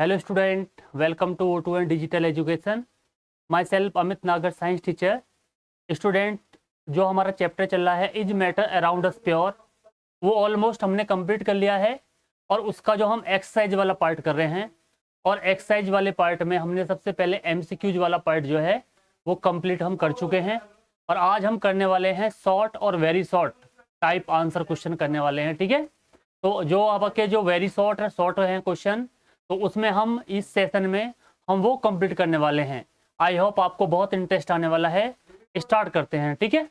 Hello student, welcome to O2 and digital education. Myself Amit Nagar, science teacher. Student, जो हमारा chapter चल रहा है is matter around us pure, वो almost हमने कंप्लीट कर लिया है। और उसका जो हम एक्सरसाइज वाला पार्ट कर रहे हैं, और एक्सरसाइज वाले पार्ट में हमने सबसे पहले MCQs वाला पार्ट जो है वो कंप्लीट हम कर चुके हैं। और आज हम करने वाले हैं शॉर्ट और very short type answer question करने वाले हैं, ठीक है। तो जो आपके जो वेरी शॉर्ट हैं क्वेश्चन, तो उसमें हम इस सेशन में हम वो कंप्लीट करने वाले हैं। आई होप आपको बहुत इंटरेस्ट आने वाला है। स्टार्ट करते हैं, ठीक है।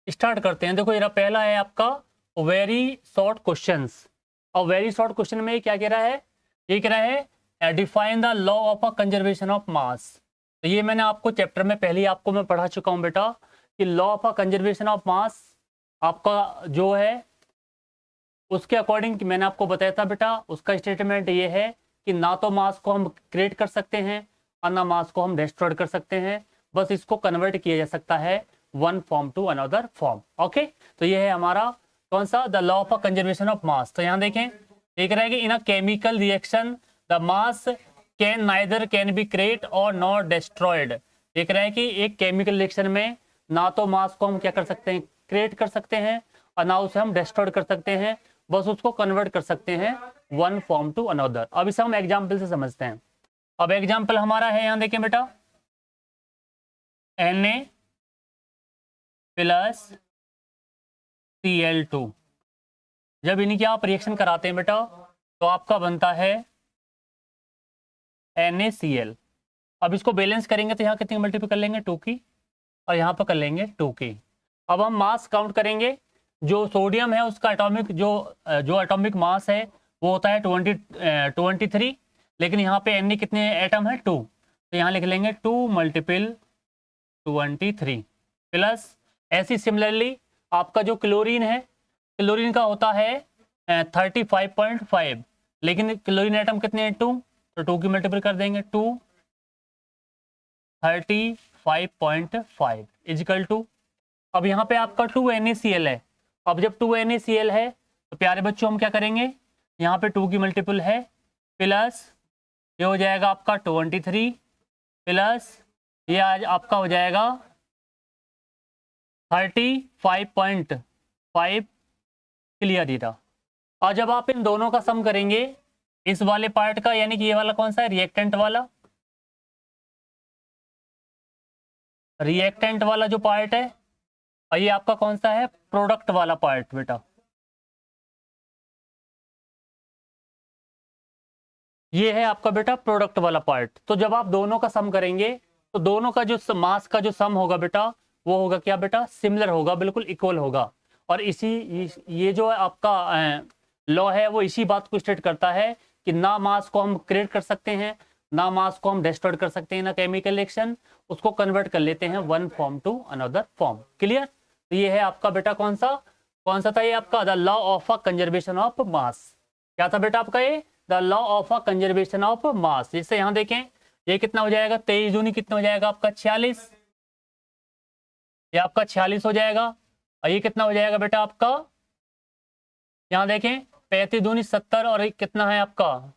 स्टार्ट करते हैं। देखो, ये पहला है आपका वेरी शॉर्ट क्वेश्चंस। और वेरी शॉर्ट क्वेश्चन में क्या कह रहा है? ये कह रहा है define the law of a conservation of mass. तो ये मैंने आपको चैप्टर में पहले ही आपको मैं पढ़ा चुका हूँ बेटा, कि law of a conservation of मास आपका जो है उसके अकॉर्डिंग मैंने आपको बताया था बेटा। उसका स्टेटमेंट ये है कि ना तो मास को हम क्रिएट कर सकते हैं और ना मास को हम डिस्ट्रॉय कर सकते हैं, बस इसको कन्वर्ट किया जा सकता है one form to another form. Okay, तो ये है हमारा कौन सा, the law of a conservation of mass. तो यहाँ देखें, देख रहा है कि in a chemical reaction the mass can neither can be create और नॉट डिस्ट्रॉयड। देख रहा है कि एक केमिकल रिएक्शन में ना तो मास को हम क्या कर सकते हैं, क्रिएट कर सकते हैं, और ना उसे हम डिस्ट्रॉय कर सकते हैं, बस उसको कन्वर्ट कर सकते हैं वन फॉर्म टू अनदर। अब इसे हम एग्जाम्पल से समझते हैं। अब एग्जाम्पल हमारा है, यहाँ देखें बेटा, Na प्लस Cl2। जब इन्हीं की आप रिएक्शन कराते हैं बेटा तो आपका बनता है NaCl। अब इसको बैलेंस करेंगे तो यहाँ कितनी मल्टीप्लाई कर लेंगे, 2 की, और यहाँ पर कर लेंगे 2 की। अब हम मास काउंट करेंगे। जो सोडियम है उसका एटॉमिक जो एटॉमिक मास है वो होता है 23, लेकिन यहाँ पे Na कितने एटम है, 2। तो यहाँ लिख लेंगे 2 मल्टीपल 23 प्लस। ऐसी सिमिलरली आपका जो क्लोरीन है, क्लोरीन का होता है 35.5, लेकिन क्लोरीन एटम कितने हैं, 2। तो 2 की मल्टीपल कर देंगे, 2 35.5 इजिकल टू। अब यहाँ पे आपका 2 NaCl है। अब जब 2 NaCl है तो प्यारे बच्चों हम क्या करेंगे, यहाँ पे 2 की मल्टीपल है प्लस ये हो जाएगा आपका 23 प्लस ये आज आपका हो जाएगा 35.5। क्लियर ही था। और जब आप इन दोनों का सम करेंगे इस वाले पार्ट का, यानी कि ये वाला कौन सा है, रिएक्टेंट वाला, रिएक्टेंट वाला जो पार्ट है, और ये आपका कौन सा है, प्रोडक्ट वाला पार्ट बेटा। ये है आपका बेटा प्रोडक्ट वाला पार्ट। तो जब आप दोनों का सम करेंगे तो दोनों का जो मास का जो सम होगा बेटा वो होगा क्या बेटा, सिमिलर होगा, बिल्कुल इक्वल होगा। और ये जो आपका लॉ है वो इसी बात को स्टेट करता है कि ना मास को हम क्रिएट कर सकते हैं, ना मास को हम डिस्ट्रॉय कर सकते हैं, ना केमिकल रिएक्शन उसको कन्वर्ट कर लेते हैं one form to another form. Clear. तो ये है आपका बेटा कौन सा था, ये आपका the law of a conservation of मास। क्या था बेटा आपका ये, the law of a conservation of मास। जिससे यहाँ देखें ये कितना हो जाएगा, 23 दूनी कितना हो जाएगा आपका 46, ये आपका 46 हो जाएगा। और ये कितना हो जाएगा बेटा आपका, यहाँ देखें 35 दूनी 70, और ये कितना है आपका,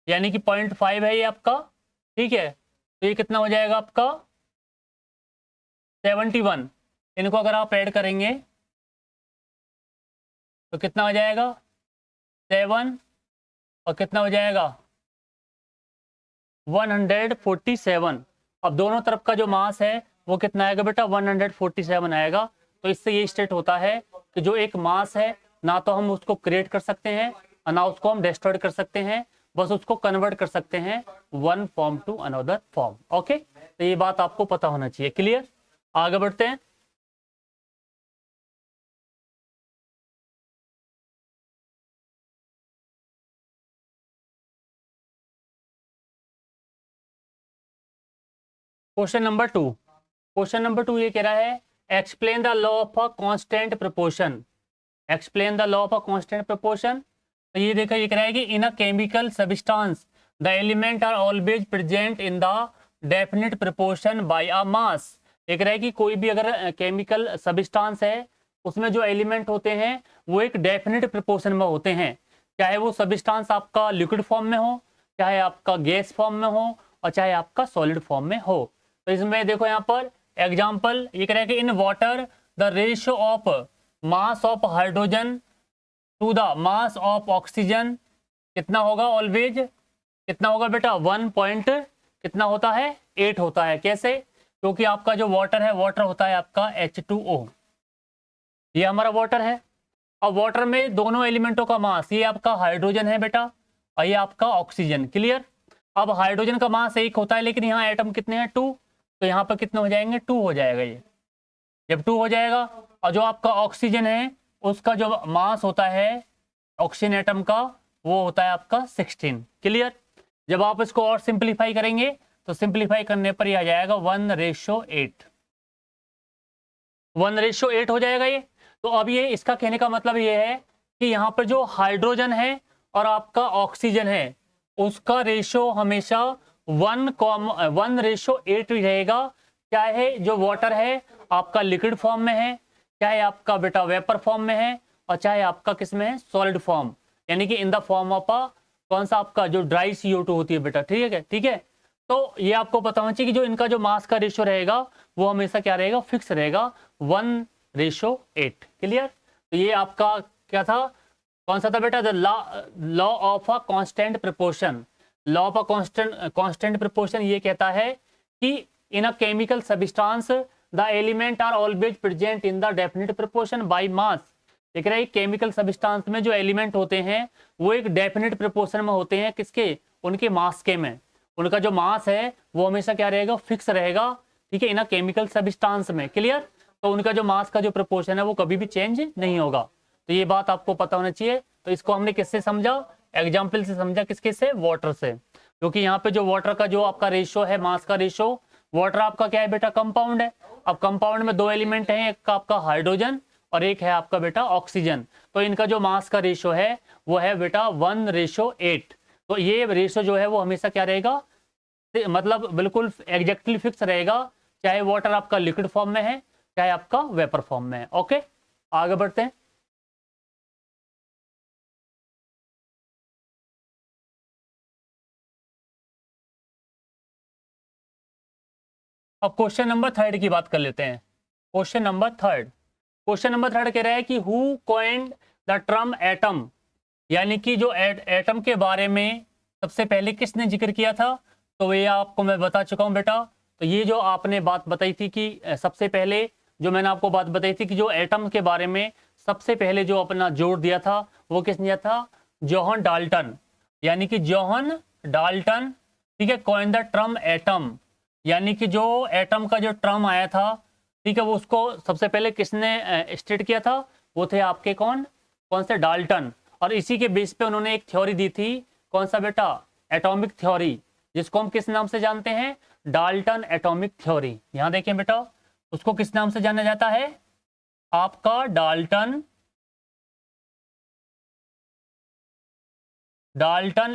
यानी कि 0.5 है ये आपका, ठीक है। तो ये कितना हो जाएगा आपका 71। इनको अगर आप ऐड करेंगे तो कितना हो जाएगा 7, और कितना हो जाएगा 147। अब दोनों तरफ का जो मास है वो कितना आएगा बेटा, 147 आएगा। तो इससे ये स्टेट होता है कि जो एक मास है ना तो हम उसको क्रिएट कर सकते हैं और ना उसको हम डिस्ट्रॉय कर सकते हैं, बस उसको कन्वर्ट कर सकते हैं one form to another form. Okay, तो ये बात आपको पता होना चाहिए। क्लियर। आगे बढ़ते हैं। Question number 2। क्वेश्चन नंबर 2 ये कह रहा है explain the law of a constant proportion. Explain the law of a constant proportion. तो ये देखा, ये कह रहा है कि in a chemical substance the element are always present in the definite proportion by a mass. एक रहा है कि कोई भी अगर केमिकल सब्सटेंस है उसमें जो एलिमेंट होते हैं वो एक डेफिनेट प्रोपोर्शन में होते हैं, चाहे वो सब्सटेंस आपका लिक्विड फॉर्म में हो, चाहे आपका गैस फॉर्म में हो, और चाहे आपका सॉलिड फॉर्म में हो। तो इसमें देखो यहाँ पर एग्जाम्पल ये कह रहा है कि in water the ratio of mass of hydrogen to the mass of oxygen कितना होगा, ऑलवेज कितना होगा बेटा, 1 पॉइंट कितना होता है, 8 होता है। कैसे, क्योंकि आपका जो वाटर है, वाटर होता है आपका H2O, ये हमारा वाटर है। अब वाटर में दोनों एलिमेंटों का मास, ये आपका हाइड्रोजन है बेटा और ये आपका ऑक्सीजन। क्लियर। अब हाइड्रोजन का मास 1 होता है, लेकिन यहाँ एटम कितने हैं, 2, तो यहाँ पर कितने हो जाएंगे, 2 हो जाएगा। ये जब 2 हो जाएगा, और जो आपका ऑक्सीजन है उसका जो मास होता है ऑक्सीजन एटम का, वो होता है आपका 16। क्लियर। जब आप इसको और सिंप्लीफाई करेंगे तो सिंप्लीफाई करने पर ये आ जाएगा 1:8, 1:8 हो जाएगा ये। तो अब ये इसका कहने का मतलब ये है कि यहाँ पर जो हाइड्रोजन है और आपका ऑक्सीजन है उसका रेशो हमेशा 1:8 रहेगा, चाहे जो वाटर है आपका लिक्विड फॉर्म में है, चाहे आपका बेटा वेपर फॉर्म में है, और चाहे आपका किस में है, सॉलिड फॉर्म, यानी कि इन द फॉर्म ऑफ कौन सा आपका जो ड्राई CO2 होती है बेटा। ठीक है, ठीक है। तो ये आपको पता होना चाहिए कि जो इनका जो मास का रेशियो रहेगा वो हमेशा क्या रहेगा, फिक्स रहेगा, 1:8। क्लियर। तो ये आपका क्या था, कौन सा था बेटा, the law of a constant proportion. Law of a constant proportion ये कहता है कि in a chemical substance the element are always present in the definite proportion by mass. देख रहे हैं, केमिकल सब्सटेंस में जो एलिमेंट होते हैं वो एक डेफिनेट प्रोपोर्शन में होते हैं, किसके, उनके मास के में। उनका जो मास है वो हमेशा क्या रहेगा, फिक्स रहेगा। ठीक है, इन केमिकल सब्सटेंस में। क्लियर। तो उनका जो मास का जो प्रोपोर्शन है वो कभी भी चेंज नहीं होगा। तो ये बात आपको पता होना चाहिए। तो इसको हमने किससे समझा, एग्जाम्पल से समझा, किसके से, वाटर से। क्योंकि यहाँ पे जो वाटर का जो आपका रेशो है, मास का रेशो, वाटर आपका क्या है बेटा, कंपाउंड है। अब कंपाउंड में 2 एलिमेंट हैं, एक का आपका हाइड्रोजन और एक है आपका बेटा ऑक्सीजन। तो इनका जो मास का रेशो है वो है बेटा 1:8। तो ये रेशो जो है वो हमेशा क्या रहेगा, मतलब बिल्कुल एग्जैक्टली फिक्स रहेगा, चाहे वाटर आपका लिक्विड फॉर्म में है, चाहे आपका वेपर फॉर्म में है। ओके, आगे बढ़ते हैं। अब क्वेश्चन नंबर 3 की बात कर लेते हैं। क्वेश्चन नंबर 3 कह रहा है कि who coined the term atom, यानी कि जो एटम के बारे में सबसे पहले किसने जिक्र किया था। तो ये आपको मैं बता चुका हूं बेटा। तो ये जो आपने बात बताई थी कि सबसे पहले जो मैंने आपको बात बताई थी कि जो एटम के बारे में सबसे पहले जो अपना जोर दिया था वो किसने दिया था, जॉन डाल्टन, यानी कि जॉन डाल्टन। ठीक है, कॉइन द टर्म एटम, यानी कि जो एटम का जो टर्म आया था, ठीक है, वो उसको सबसे पहले किसने स्टेट किया था, वो थे आपके कौन से, डाल्टन। और इसी के बेस पे उन्होंने एक थ्योरी दी थी, कौन सा बेटा, एटॉमिक थ्योरी, जिसको हम किस नाम से जानते हैं, डाल्टन एटॉमिक थ्योरी। यहां देखें बेटा, उसको किस नाम से जाना जाता है, आपका Dalton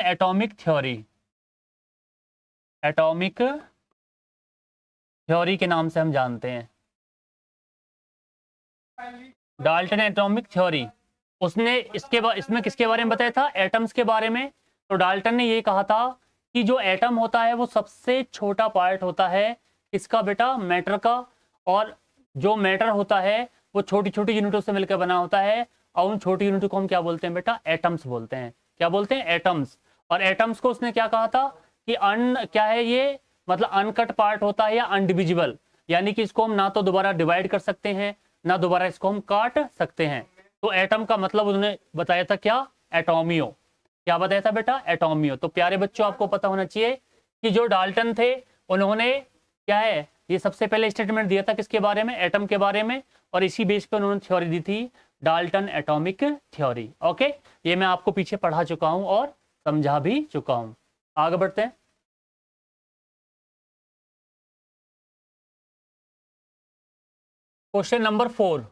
atomic theory, atomic theory के नाम से हम जानते हैं, डाल्टन एटॉमिक थ्योरी। उसने इसमें किसके बारे में बताया था, एटम्स के बारे में। तो डाल्टन ने ये कहा था कि जो एटम होता है वो सबसे छोटा पार्ट होता है इसका बेटा, मैटर का, और जो मैटर होता है वो छोटी छोटी यूनिटों से मिलकर बना होता है, और उन छोटी यूनिटों को हम क्या बोलते हैं बेटा, एटम्स बोलते हैं। क्या बोलते हैं, एटम्स। और एटम्स को उसने क्या कहा था कि क्या है ये, मतलब अनकट पार्ट होता है या अनडिविजिबल, यानी कि इसको हम ना तो दोबारा डिवाइड कर सकते हैं ना दोबारा इसको हम काट सकते हैं। तो एटम का मतलब उन्होंने बताया था क्या, एटोमियो। क्या बताया था बेटा, एटोमियो। तो प्यारे बच्चों, आपको पता होना चाहिए कि जो डाल्टन थे उन्होंने क्या है, ये सबसे पहले स्टेटमेंट दिया था किसके बारे में, एटम के बारे में, और इसी बेस पे उन्होंने थ्योरी दी थी, डाल्टन एटॉमिक थ्योरी। ओके, ये मैं आपको पीछे पढ़ा चुका हूं और समझा भी चुका हूं। आगे बढ़ते हैं। Question number 4।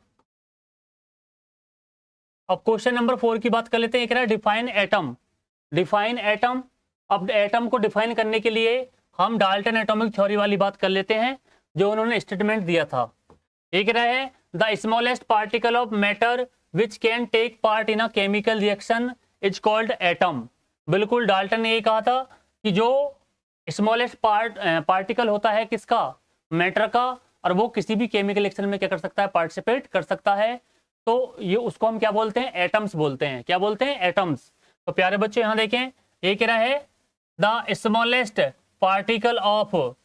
अब क्वेश्चन नंबर 4 की बात कर लेते हैं। कह रहा है डिफाइन एटम, डिफाइन एटम। अब एटम को डिफाइन करने के लिए हम डाल्टन एटॉमिक थ्योरी वाली बात कर लेते हैं। जो उन्होंने स्टेटमेंट दिया था। ये कह रहा है the smallest particle of matter which can take part in a chemical reaction is called atom. बिल्कुल डाल्टन ने ये कहा था कि जो स्मॉलेस्ट पार्टिकल होता है किसका, मैटर का, और वो किसी भी केमिकल रिएक्शन में क्या कर सकता है, पार्टिसिपेट कर सकता है, तो ये उसको हम क्या बोलते हैं, एटम्स बोलते हैं। क्या बोलते हैं, एटम्स। तो प्यारे बच्चों यहाँ देखें, ये कह रहा है the smallest particle of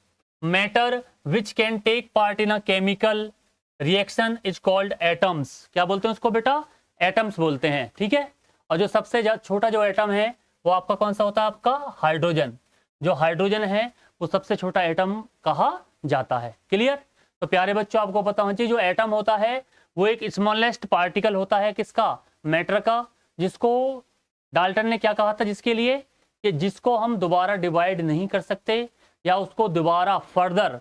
matter which can take part in a chemical reaction is called atoms. क्या बोलते हैं उसको बेटा, एटम्स बोलते हैं। ठीक है, और जो सबसे छोटा जो एटम है वो आपका कौन सा होता है, आपका हाइड्रोजन। जो हाइड्रोजन है वो सबसे छोटा एटम कहा जाता है। क्लियर। तो प्यारे बच्चों आपको पता होना चाहिए जो एटम होता है वो एक स्मॉलेस्ट पार्टिकल होता है किसका, मैटर का, जिसको डाल्टन ने क्या कहा था, जिसके लिए कि जिसको हम दोबारा डिवाइड नहीं कर सकते या उसको दोबारा फर्दर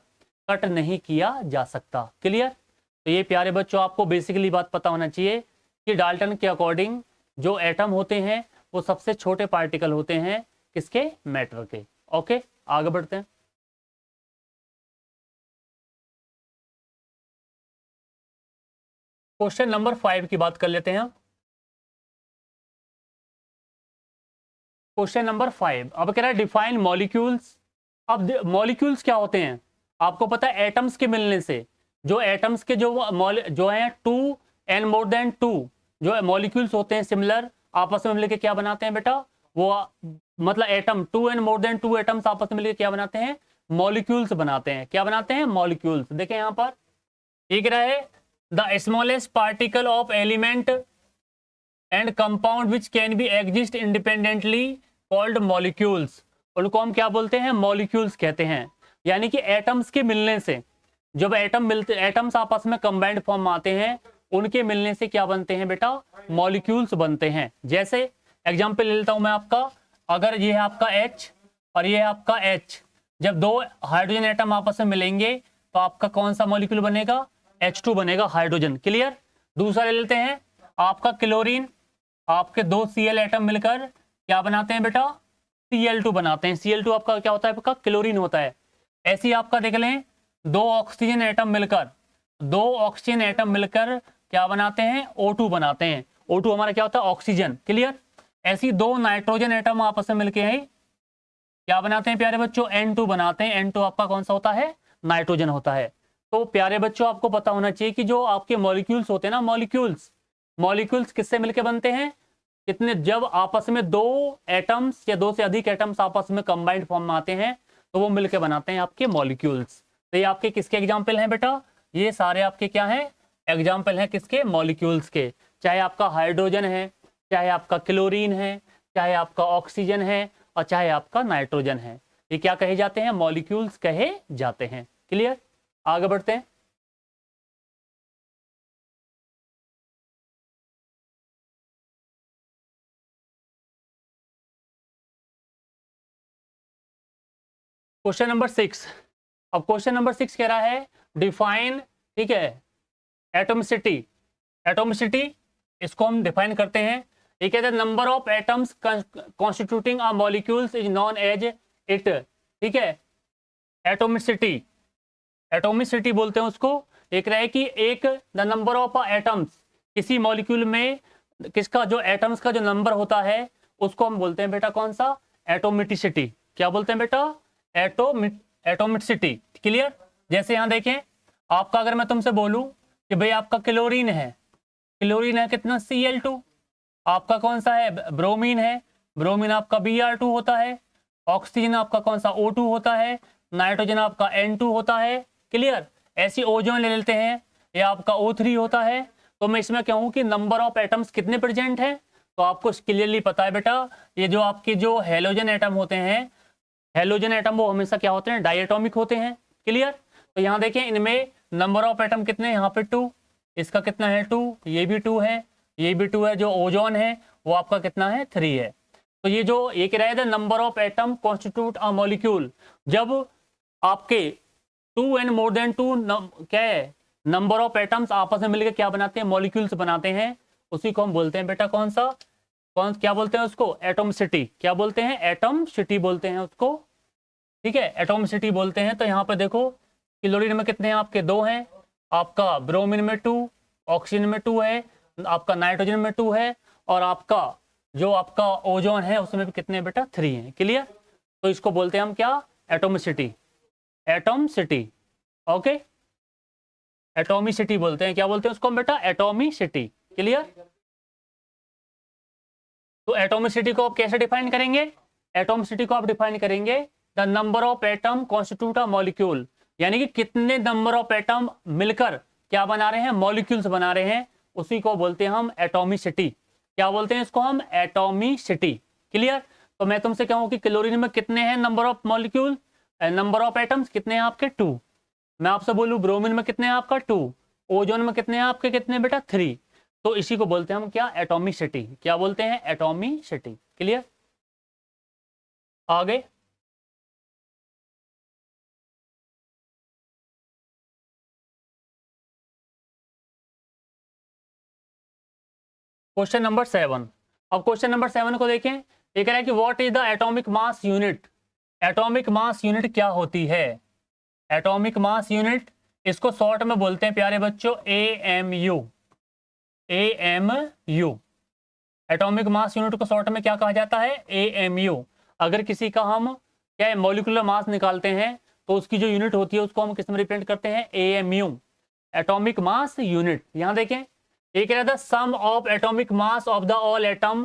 कट नहीं किया जा सकता। क्लियर। तो ये प्यारे बच्चों आपको बेसिकली बात पता होना चाहिए कि डाल्टन के अकॉर्डिंग जो एटम होते हैं वो सबसे छोटे पार्टिकल होते हैं किसके, मैटर के। ओके, आगे बढ़ते हैं। क्वेश्चन नंबर 5 की बात कर लेते हैं। क्वेश्चन नंबर 5 अब कह रहा है डिफाइन मॉलिक्यूल्स। अब मॉलिक्यूल्स क्या होते हैं, आपको पता है एटम्स के मिलने से जो एटम्स के जो हैं 2 एंड मोर देन 2 जो मॉलिक्यूल्स होते हैं सिमिलर, आपस में मिलकर क्या बनाते हैं बेटा, वो मतलब atom 2 and more than 2 atoms आपस में मिलकर क्या बनाते हैं, मॉलिक्यूल्स बनाते हैं। क्या बनाते हैं, मॉलिक्यूल्स। देखें यहाँ पर ये कह रहा है the smallest particle of element and compound which can be exist independently called molecules. उनको हम क्या बोलते हैं, मॉलिक्यूल्स कहते हैं। यानी कि एटम्स के मिलने से, जब एटम्स आपस में कंबाइंड फॉर्म में आते हैं, उनके मिलने से क्या बनते हैं बेटा, मॉलिक्यूल्स बनते हैं। जैसे एग्जांपल ले लेता हूं मैं आपका, अगर ये है आपका H और ये है आपका H, जब दो हाइड्रोजन एटम आपस में मिलेंगे तो आपका कौन सा मॉलिक्यूल बनेगा, H2 बनेगा, हाइड्रोजन। क्लियर। दूसरा ले लेते हैं आपका क्लोरीन, आपके 2 Cl एटम मिलकर क्या बनाते हैं बेटा, Cl2 बनाते हैं। Cl2 आपका क्या होता है, आपका क्लोरीन होता है। ऐसे ही आपका देख लें 2 ऑक्सीजन एटम मिलकर क्या बनाते हैं, O2 बनाते हैं। O2 हमारा क्या होता है, ऑक्सीजन। क्लियर। ऐसी 2 नाइट्रोजन एटम आपस में मिलके हैं क्या बनाते हैं प्यारे बच्चों, N2 बनाते हैं। N2 आपका कौन सा होता है, नाइट्रोजन होता है। तो प्यारे बच्चों आपको पता होना चाहिए कि जो आपके मॉलिक्यूल्स होते हैं ना, मॉलिक्यूल्स किससे मिलके बनते हैं, कितने, जब आपस में 2 एटम्स या 2 से अधिक एटम्स आपस में कंबाइंड फॉर्म में आते हैं तो वो मिलके बनाते हैं आपके मॉलिक्यूल्स। तो ये आपके किसके एग्जाम्पल हैं बेटा, ये सारे आपके क्या हैं, एग्जाम्पल हैं किसके, मॉलिक्यूल्स के। चाहे आपका हाइड्रोजन है, चाहे आपका क्लोरीन है, चाहे आपका ऑक्सीजन है, और चाहे आपका नाइट्रोजन है, ये क्या कहे जाते हैं, मॉलिक्यूल्स कहे जाते हैं। क्लियर। आगे बढ़ते हैं। Question number 6। अब क्वेश्चन नंबर 6 कह रहा है डिफाइन, ठीक है, एटोमिसिटी इसको हम डिफाइन करते हैं। ये कहते हैं number of atoms constituting a molecules is known as it. ठीक है, एटोमिसिटी बोलते हैं उसको। एक रहा है कि एक द नंबर ऑफ एटम्स, किसी मॉलिक्यूल में किसका, जो एटम्स का जो नंबर होता है उसको हम बोलते हैं बेटा कौन सा, एटोमिटिसिटी। क्या बोलते हैं बेटा, एटोमिसिटी। क्लियर। जैसे यहां देखें आपका, अगर मैं तुमसे बोलूं कि भाई आपका क्लोरीन है कितना, Cl2। आपका कौन सा है, ब्रोमीन है, ब्रोमीन आपका Br2 होता है। ऑक्सीजन आपका कौन सा, O2 होता है। नाइट्रोजन आपका N2 होता है। क्लियर। ऐसी ओजोन ले लेते हैं, ये आपका O3 होता है। तो मैं इसमें कहूँ कि नंबर ऑफ एटम्स कितने प्रेजेंट हैं, तो आपको क्लियरली पता है बेटा, ये जो आपके जो हेलोजन एटम होते हैं, हेलोजन एटम वो हमेशा क्या होते हैं, डायटोमिक होते हैं। क्लियर। तो यहाँ देखें इनमें नंबर ऑफ एटम कितने, यहाँ पे 2, इसका कितना है 2, ये भी 2 है, ये भी 2 है। जो ओजोन है वो आपका कितना है, 3 है। तो ये जो ये कह रहा है number of atom constitute a molecule, जब आपके 2 एंड मोर देन 2 क्या है, नंबर ऑफ एटम्स आपस में मिलकर क्या बनाते हैं, मॉलिक्यूल्स बनाते हैं, उसी को हम बोलते हैं बेटा कौन सा, क्या बोलते हैं उसको, एटोमिसिटी। क्या बोलते हैं, एटोमिसिटी बोलते हैं उसको। ठीक है, एटोमिसिटी बोलते हैं। तो यहाँ पे देखो क्लोरीन में कितने हैं आपके? 2 हैं। आपका ब्रोमीन में 2, ऑक्सीजन में 2 है, आपका नाइट्रोजन में 2 है, और आपका जो आपका ओजोन है उसमें भी कितने बेटा? 3 हैं। क्लियर? तो इसको बोलते हैं हम क्या? एटोमिसिटी। एटॉमिसिटी, ओके, एटोमिसिटी बोलते हैं। क्या बोलते हैं उसको हम बेटा? एटोमिसिटी। क्लियर? तो एटोमिसिटी को आप कैसे डिफाइन करेंगे? एटोमिसिटी को आप डिफाइन करेंगे the number of atom constitute a molecule, यानी कि कितने नंबर ऑफ एटम मिलकर क्या बना रहे हैं? मॉलिक्यूल्स बना रहे हैं, उसी को बोलते हैं हम एटोमिसिटी। क्या बोलते हैं इसको हम? एटोमिसिटी। क्लियर? तो मैं तुमसे कहूं कि क्लोरीन में कितने हैं number of molecule, number of atoms कितने हैं आपके? 2। मैं आपसे बोलूं ब्रोमीन में कितने हैं आपका? 2। ओजोन में कितने हैं आपके? कितने बेटा? 3। तो इसी को बोलते हैं हम क्या? एटोमिसिटी। क्या बोलते हैं? एटोमिसिटी। क्लियर? आगे क्वेश्चन नंबर 7। अब क्वेश्चन नंबर 7 को देखें। ये कह रहा है कि what is the atomic mass unit? Atomic mass unit क्या होती है? एटॉमिक मास यूनिट, इसको शॉर्ट में बोलते हैं प्यारे बच्चों AMU। AMU atomic mass unit को शॉर्ट में क्या कहा जाता है? AMU। अगर किसी का हम क्या मॉलिक्यूलर मास निकालते हैं तो उसकी जो यूनिट होती है उसको हम किस में रिप्रेजेंट करते हैं? AMU, atomic mass unit. यहां देखें, एक है the sum of atomic mass of the all atom,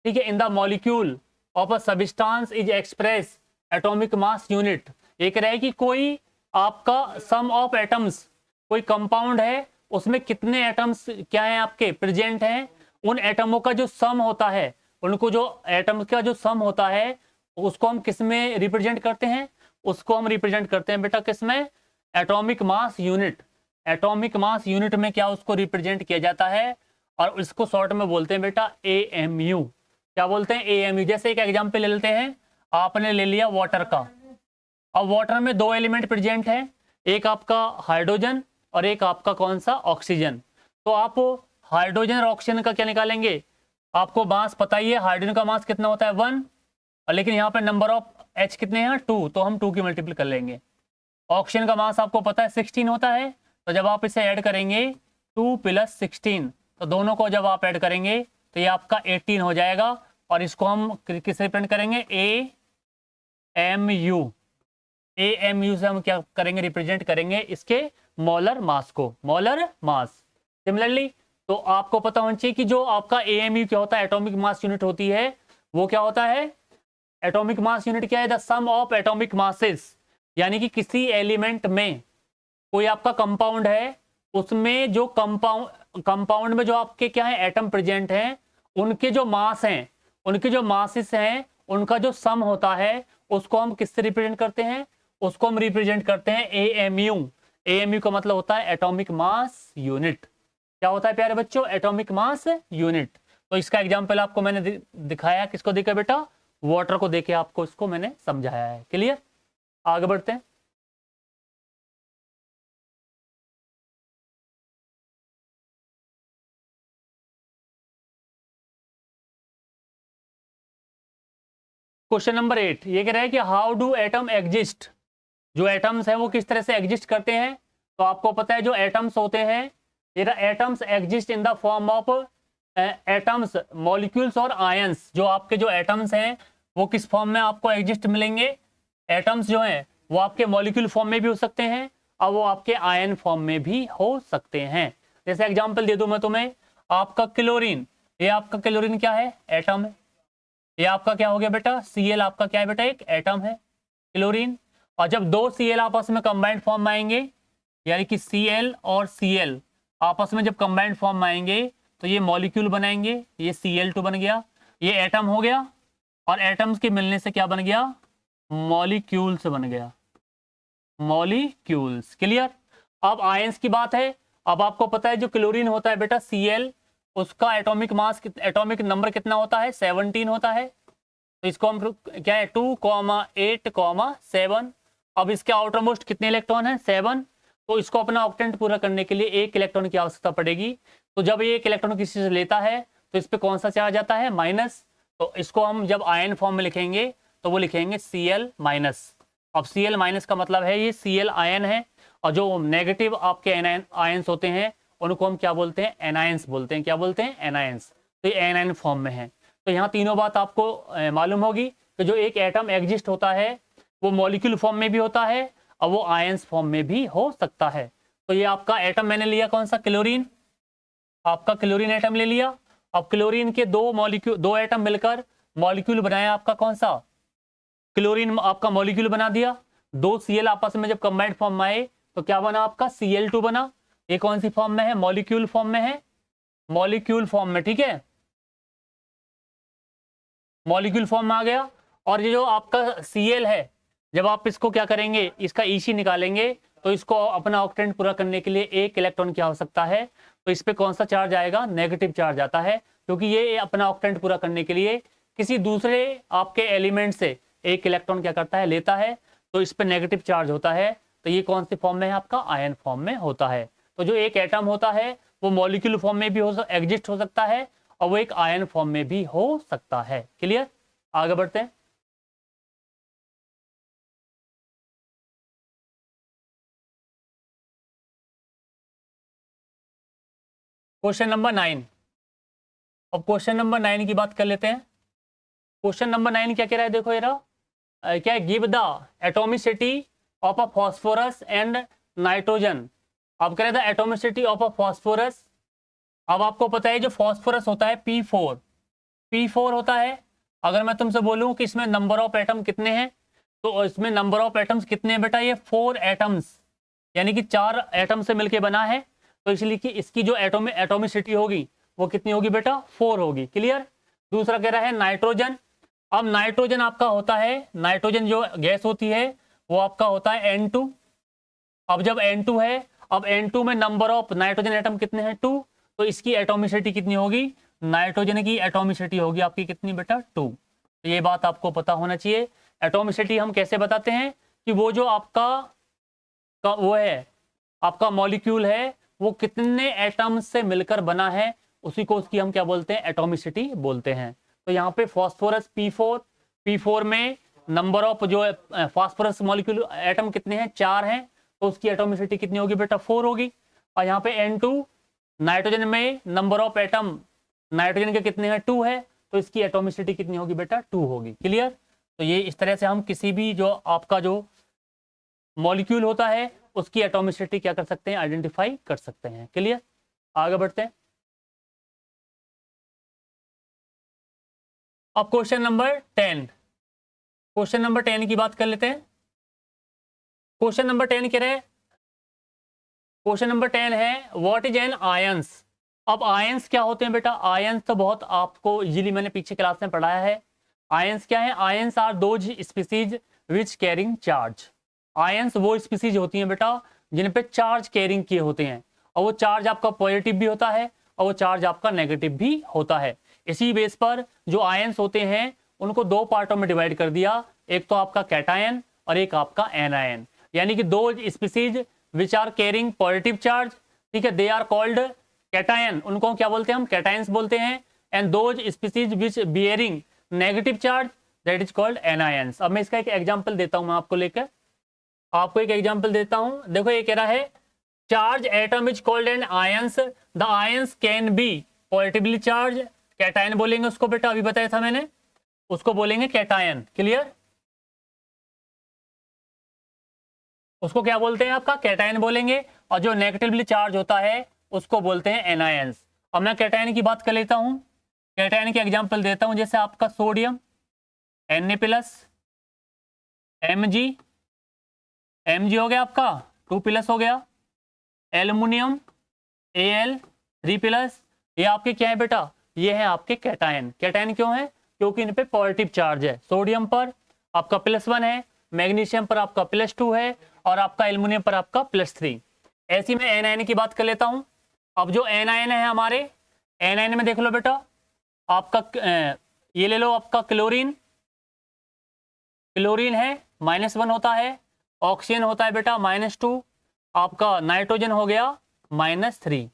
ठीक है, in the molecule of a substance is express atomic mass unit. एक रहे कि कोई आपका सम ऑफ एटम्स, कोई कंपाउंड है उसमें कितने एटम्स क्या है आपके? प्रेजेंट हैं। उन एटमों का जो सम होता है, उनको जो एटम्स का जो सम होता है उसको हम किस में रिप्रेजेंट करते हैं? उसको हम रिप्रेजेंट करते हैं बेटा किस में? Atomic mass unit. Atomic mass unit में क्या उसको रिप्रेजेंट किया जाता है? और इसको शॉर्ट में बोलते हैं बेटा AMU। क्या बोलते हैं? AMU। जैसे एक एग्जांपल ले लेते हैं, आपने ले लिया वाटर का। अब वाटर में 2 एलिमेंट प्रेजेंट है, एक आपका हाइड्रोजन और एक आपका कौन सा? ऑक्सीजन। तो आप हाइड्रोजन और ऑक्सीजन का क्या निकालेंगे? आपको मास पता ही है, हाइड्रोजन का मास कितना होता है? 1, और लेकिन यहाँ पे नंबर ऑफ H कितने हैं? 2, तो हम 2 की मल्टीपल कर लेंगे। ऑक्सीजन का मास आपको पता है 16 होता है, तो जब आप इसे ऐड करेंगे 2 + 16, तो दोनों को जब आप ऐड करेंगे तो ये आपका 18 हो जाएगा। और इसको हम किस रिप्रेजेंट करेंगे? AMU। AMU से हम क्या करेंगे? रिप्रेजेंट करेंगे इसके मोलर मास को, मोलर मास। सिमिलरली तो आपको पता होना चाहिए कि जो आपका AMU क्या होता है? एटॉमिक मास यूनिट होती है। वो क्या होता है? एटॉमिक मास यूनिट क्या है? The sum of atomic masses, यानी कि किसी एलिमेंट में कोई आपका कंपाउंड है, उसमें जो कंपाउंड में जो आपके क्या है? एटम प्रेजेंट हैं, उनके जो मास हैं, उनके जो मासेस हैं, उनका जो सम होता है उसको हम किससे रिप्रेजेंट करते हैं? उसको हम रिप्रेजेंट करते हैं AMU। AMU का मतलब होता है एटॉमिक मास यूनिट। क्या होता है प्यारे बच्चों? Atomic mass unit. तो इसका एग्जाम्पल आपको मैंने दिखाया, किसको देखा बेटा? वाटर को देके आपको इसको मैंने समझाया है। क्लियर? आगे बढ़ते हैं। क्वेश्चन नंबर 8 ये कह रहा है कि हाउ डू एटम एग्जिस्ट? जो एटम्स है वो किस तरह से एग्जिस्ट करते हैं? तो आपको पता है जो एटम्स होते हैं, ये atoms exist in the form of atoms, molecules और आयंस। जो आपके जो एटम्स हैं वो किस फॉर्म में आपको एग्जिस्ट मिलेंगे? एटम्स जो हैं वो आपके मॉलिक्यूल फॉर्म में भी हो सकते हैं और वो आपके आयन फॉर्म में भी हो सकते हैं। जैसे एग्जांपल दे दूं मैं तुम्हें, आपका क्लोरीन, ये आपका क्लोरीन क्या है? एटम है। ये आपका क्या हो गया बेटा? Cl आपका क्या है बेटा? एक एटम है क्लोरीन। और जब 2 Cl आपस में कंबाइंड फॉर्म में आएंगे, यानी कि Cl और Cl आपस में जब कंबाइंड फॉर्म में आएंगे तो ये मॉलिक्यूल बनाएंगे। ये Cl2 बन गया, ये एटम हो गया, और एटम्स के मिलने से क्या बन गया? मॉलिक्यूल्स बन गया, मॉलिक्यूल्स। क्लियर? अब आयंस की बात है। अब आपको पता है जो क्लोरीन होता है बेटा Cl, उसका एटॉमिक मास, एटॉमिक नंबर कितना होता है? 17 होता है। तो इसको हम क्या है? 2, 8, 7। अब इसके आउटर मोस्ट कितने इलेक्ट्रॉन है? 7। तो इसको अपना ऑक्टेंट पूरा करने के लिए 1 इलेक्ट्रॉन की आवश्यकता पड़ेगी। तो जब ये 1 इलेक्ट्रॉन किसी से लेता है तो इस पर कौन सा चार्ज आता है? माइनस। तो इसको हम जब आयन फॉर्म में लिखेंगे तो वो लिखेंगे Cl-। अब Cl- का मतलब है ये Cl आयन है, और जो नेगेटिव आपके आयंस होते हैं उनको हम क्या बोलते हैं, एनायंस बोलते हैं। क्या बोलते हैं, एनायंस। तो ये एनायन फॉर्म में है। तो यहाँ तीनों बात आपको मालूम होगी कि जो एक एटम एग्जिस्ट होता है वो मॉलिक्यूल फॉर्म में भी होता है और वो आयंस फॉर्म में भी हो सकता है। तो ये आपका एटम मैंने लिया कौन सा, क्लोरीन, आपका क्लोरीन एटम ले लिया। अब क्लोरीन के दो एटम मिलकर मॉलिक्यूल बनाया आपका कौन सा, क्लोरीन आपका मॉलिक्यूल बना दिया। दो Cl आपस में जब कंबाइंड फॉर्म में आए तो क्या बना आपका, Cl2 बना। ये कौन सी फॉर्म में है, मॉलिक्यूल फॉर्म में है, मॉलिक्यूल फॉर्म में, ठीक है, मॉलिक्यूल फॉर्म में आ गया। और ये जो आपका Cl है, जब आप इसको क्या करेंगे, इसका EC निकालेंगे तो इसको अपना ऑक्टेंट पूरा करने के लिए एक इलेक्ट्रॉन की आवश्यकता है। तो इस पे कौन सा चार्ज आएगा, नेगेटिव चार्ज आता है, क्योंकि ये अपना ऑक्टेंट पूरा करने के लिए किसी दूसरे आपके एलिमेंट से एक इलेक्ट्रॉन क्या करता है, लेता है। तो इस पे नेगेटिव चार्ज होता है। तो ये कौन से फॉर्म में है आपका, आयन फॉर्म में होता है। तो जो एक एटम होता है वो मॉलिक्यूल फॉर्म में भी एग्जिस्ट हो सकता है और वो एक आयन फॉर्म में भी हो सकता है। क्लियर, आगे बढ़ते हैं। Question number 9। अब क्वेश्चन नंबर 9 की बात कर लेते हैं। क्वेश्चन नंबर 9 क्या कह रहा है, देखो ये रहा, क्या है, give the atomicity of a phosphorus and nitrogen. अब कह रहे थे एटोमिसिटी ऑफ अ फॉस्फोरस। अब आपको पता है जो फॉस्फोरस होता है P4 होता है। अगर मैं तुमसे बोलूं कि इसमें नंबर ऑफ एटम कितने हैं, तो इसमें नंबर ऑफ एटम्स कितने हैं बेटा, ये 4 एटम्स, यानी कि 4 एटम से मिलके बना है। तो इसलिए कि इसकी जो एटोमिसिटी होगी वो कितनी होगी बेटा, 4 होगी। क्लियर। दूसरा कह रहा है नाइट्रोजन। अब नाइट्रोजन आपका होता है, नाइट्रोजन जो गैस होती है वो आपका होता है N2। अब जब N2 है, अब N2 में नंबर ऑफ नाइट्रोजन एटम कितने हैं, 2। तो इसकी एटोमिसिटी कितनी होगी, नाइट्रोजन की एटोमिसिटी होगी आपकी कितनी बेटा, 2। तो ये बात आपको पता होना चाहिए। एटोमिसिटी हम कैसे बताते हैं कि वो जो आपका वो है, आपका मॉलिक्यूल है वो कितने एटम्स से मिलकर बना है, उसी को उसकी हम क्या बोलते हैं, एटोमिसिटी बोलते हैं। तो यहाँ पे फॉस्फोरस P4 में नंबर ऑफ जो फॉस्फोरस मॉलिक्यूल एटम कितने हैं, 4 हैं। तो उसकी एटोमिसिटी कितनी होगी बेटा, 4 होगी। और यहाँ पे N2 नाइट्रोजन में नंबर ऑफ एटम नाइट्रोजन के कितने हैं, 2 है। तो इसकी एटोमिसिटी कितनी होगी बेटा, 2 होगी। क्लियर। तो ये इस तरह से हम किसी भी जो आपका जो मॉलिक्यूल होता है उसकी एटोमिसिटी क्या कर सकते हैं, आइडेंटिफाई कर सकते हैं। क्लियर, आगे बढ़ते हैं। अब क्वेश्चन नंबर 10, क्वेश्चन नंबर 10 की बात कर लेते हैं। क्वेश्चन नंबर 10 कह रहे हैं, क्वेश्चन नंबर 10 है व्हाट इज एन आयंस। अब आयंस क्या होते हैं बेटा, आयंस तो बहुत आपको इजीली मैंने पीछे क्लास में पढ़ाया है। आयंस क्या है, ions are those species which carrying charge. Ions वो स्पीसीज होती हैं बेटा जिन पे चार्ज कैरिंग किए होते हैं, और वो चार्ज आपका पॉजिटिव भी होता है और वो चार्ज आपका नेगेटिव भी होता है। इसी बेस पर जो आयंस होते हैं उनको 2 पार्टों में डिवाइड कर दिया, एक तो आपका कैटायन और एक आपका एनायन। यानी कि दो species which are carrying positive charge, ठीक है, दे आर कॉल्ड कैटायन, उनको क्या बोलते हैं हम, कैटायंस बोलते हैं। And those species which bearing negative charge that is called anions. अब मैं इसका एक एग्जांपल देता हूं, मैं आपको लेकर आपको एक एग्जांपल देता हूं। देखो ये कह रहा है charge atom is called an ions, the ions can be positively charge, cation बोलेंगे उसको बेटा, अभी बताया था मैंने, उसको बोलेंगे कैटायन। क्लियर, उसको क्या बोलते हैं आपका, कैटायन बोलेंगे। और जो नेगेटिवली चार्ज होता है उसको बोलते हैं एनायंस। अब मैं कैटायन की बात कर लेता हूं, कैटायन की एग्जांपल देता हूं, जैसे आपका सोडियम Na+, Mg हो गया आपका 2+ हो गया, एल्युमिनियम Al3+, ये आपके क्या है बेटा, ये है आपके कैटायन। कैटायन क्यों है, क्योंकि इन पे पॉजिटिव चार्ज है। सोडियम पर आपका +1 है, मैग्नीशियम पर आपका +2 है और आपका एल्युमिनियम पर आपका +3। ऐसी मैं एनायन की बात कर लेता हूं। अब जो एनायन है हमारे, एनायन में देख लो बेटा, आपका ये ले लो, आपका क्लोरीन है -1 होता है, ऑक्सीजन होता है बेटा -2, आपका नाइट्रोजन हो गया -3।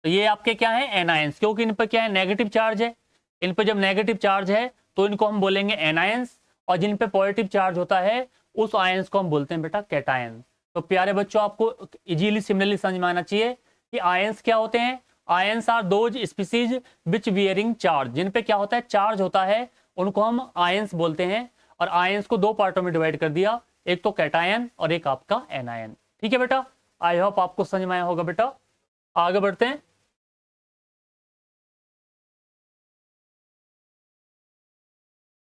तो ये आपके क्या है, एनायंस, क्योंकि इन पर क्या है, नेगेटिव चार्ज है। इन पर जब नेगेटिव चार्ज है तो इनको हम बोलेंगे एनायंस, और जिन पे पॉजिटिव चार्ज होता है उस आयंस को हम बोलते हैं बेटा कैटायन। तो प्यारे बच्चों आपको इजीली सिमिलरली समझ में आना चाहिए कि आयंस क्या होते हैं। Ions are those species which bearing charge, जिन पे क्या होता है चार्ज होता है, उनको हम आयंस बोलते हैं। और आयंस को दो पार्टों में डिवाइड कर दिया, एक तो कैटायन और एक आपका एनायन। ठीक है बेटा, आई होप आपको समझ में आया होगा। बेटा आगे बढ़ते हैं।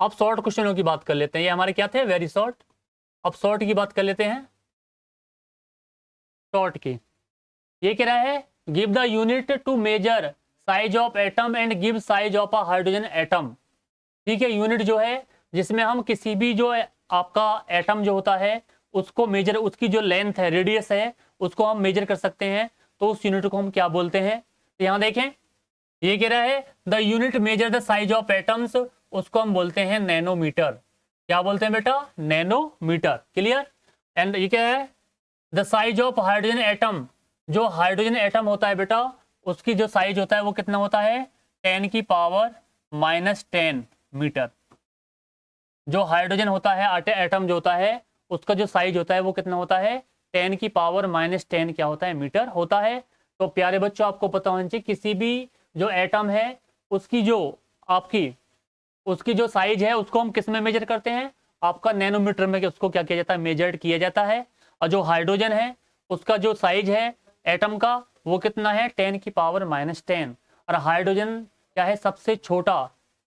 अब शॉर्ट क्वेश्चनों की बात कर लेते हैं। ये हमारे क्या थे, वेरी शॉर्ट। अब शॉर्ट की बात कर लेते हैं, शॉर्ट की। ये कह रहा है give the unit to measure size of atom and give size of a hydrogen atom. ठीक है, यूनिट जो है जिसमें हम किसी भी जो आपका एटम जो होता है उसको मेजर, उसकी जो लेंथ है, रेडियस है, उसको हम मेजर कर सकते हैं, तो उस यूनिट को हम क्या बोलते हैं। तो यहाँ देखें, ये कह रहा है the unit measure the size of atoms, उसको हम बोलते हैं नैनोमीटर। क्या बोलते हैं बेटा, नैनोमीटर। क्लियर। एंड ये क्या है, the size of hydrogen atom, जो हाइड्रोजन एटम होता है बेटा उसकी जो साइज होता है वो कितना होता है, 10 की पावर -10 मीटर। जो हाइड्रोजन होता है, एटम जो होता है उसका जो साइज होता है वो कितना होता है, 10 की पावर -10 क्या होता है, मीटर होता है। तो प्यारे बच्चों आपको पता होना चाहिए किसी भी जो एटम है उसकी जो आपकी उसकी जो साइज है उसको हम किस में मेजर करते हैं, आपका नैनोमीटर में उसको क्या किया जाता है, मेजर्ड किया जाता है। और जो हाइड्रोजन है उसका जो साइज है एटम का वो कितना है, 10 की पावर -10। और हाइड्रोजन क्या है, सबसे छोटा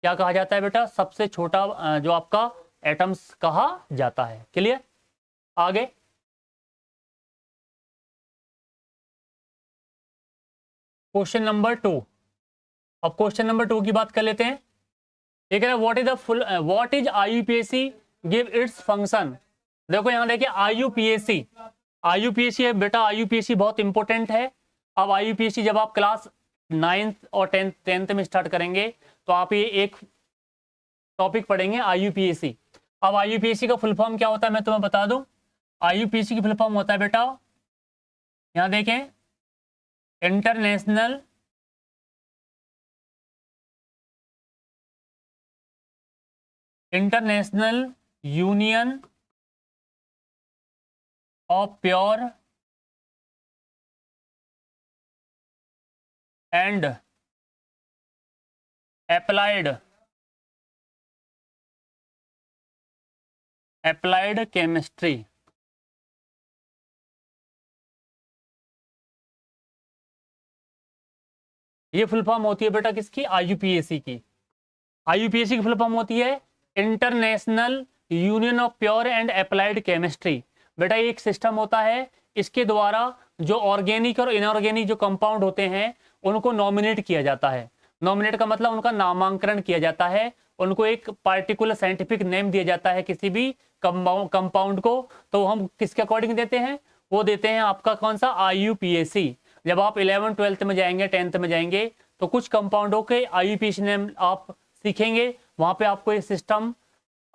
क्या कहा जाता है बेटा, सबसे छोटा जो आपका एटम्स कहा जाता है। क्लियर। आगे क्वेश्चन नंबर 2। अब क्वेश्चन नंबर 2 की बात कर लेते हैं। ये कह रहा है what is IUPAC, give its function. देखो यहाँ देखिए आईयूपीएसी, आईयूपीएसी है बेटा, आईयूपीएसी बहुत इंपॉर्टेंट है। अब आईयूपीएसी जब आप क्लास 9th और 10th में स्टार्ट करेंगे तो आप ये एक टॉपिक पढ़ेंगे आईयूपीएसी। अब आईयूपीएसी का फुल फॉर्म क्या होता है मैं तुम्हें बता दूं। आईयूपीएसी की फुल फॉर्म होता है बेटा, यहाँ देखें, international union of pure and applied chemistry. ये फुल फॉर्म होती है बेटा किसकी, आईयूपीएसी की। आईयूपीएसी की फुल फॉर्म होती है international union of pure and applied chemistry. बेटा ये एक सिस्टम होता है, इसके द्वारा जो ऑर्गेनिक और इनऑर्गेनिक जो कंपाउंड होते हैं उनको नॉमिनेट किया जाता है। नॉमिनेट का मतलब उनका नामांकन किया जाता है, उनको एक पार्टिकुलर साइंटिफिक नेम दिया जाता है किसी भी कंपाउंड को। तो हम किसके अकॉर्डिंग देते हैं, वो देते हैं आपका कौन सा, आईयूपीएसी। जब आप 11th 12th में जाएंगे, 10th में जाएंगे तो कुछ कंपाउंडों के आईयूपीएसी नेम आप सीखेंगे, वहां पे आपको ये सिस्टम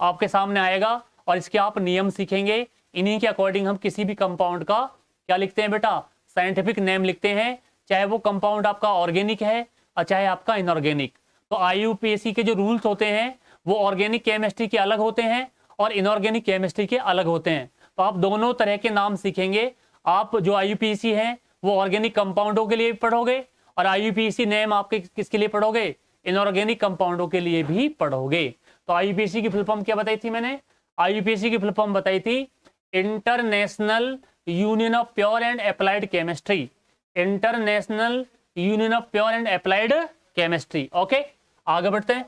आपके सामने आएगा और इसके आप नियम सीखेंगे। इन्हीं के अकॉर्डिंग हम किसी भी कंपाउंड का क्या लिखते हैं बेटा, साइंटिफिक नेम लिखते हैं, चाहे वो कंपाउंड आपका ऑर्गेनिक है और चाहे आपका इनऑर्गेनिक। तो आईयूपीएसी के जो रूल्स होते हैं वो ऑर्गेनिक केमिस्ट्री के अलग होते हैं और इनऑर्गेनिक केमिस्ट्री के अलग होते हैं। तो आप दोनों तरह के नाम सीखेंगे। आप जो आईयूपीएसी है वो ऑर्गेनिक कंपाउंडों के लिए पढ़ोगे और आईयूपीएसी नेम आपके किसके लिए पढ़ोगे, इनऑर्गेनिक कंपाउंडों के लिए भी पढ़ोगे। तो आईयूपीएसी की फुल फॉर्म क्या बताई थी मैंने, आईयूपीएसी की फुल फॉर्म बताई थी international union of pure and applied chemistry. International union of pure and applied chemistry. Okay, आगे बढ़ते हैं।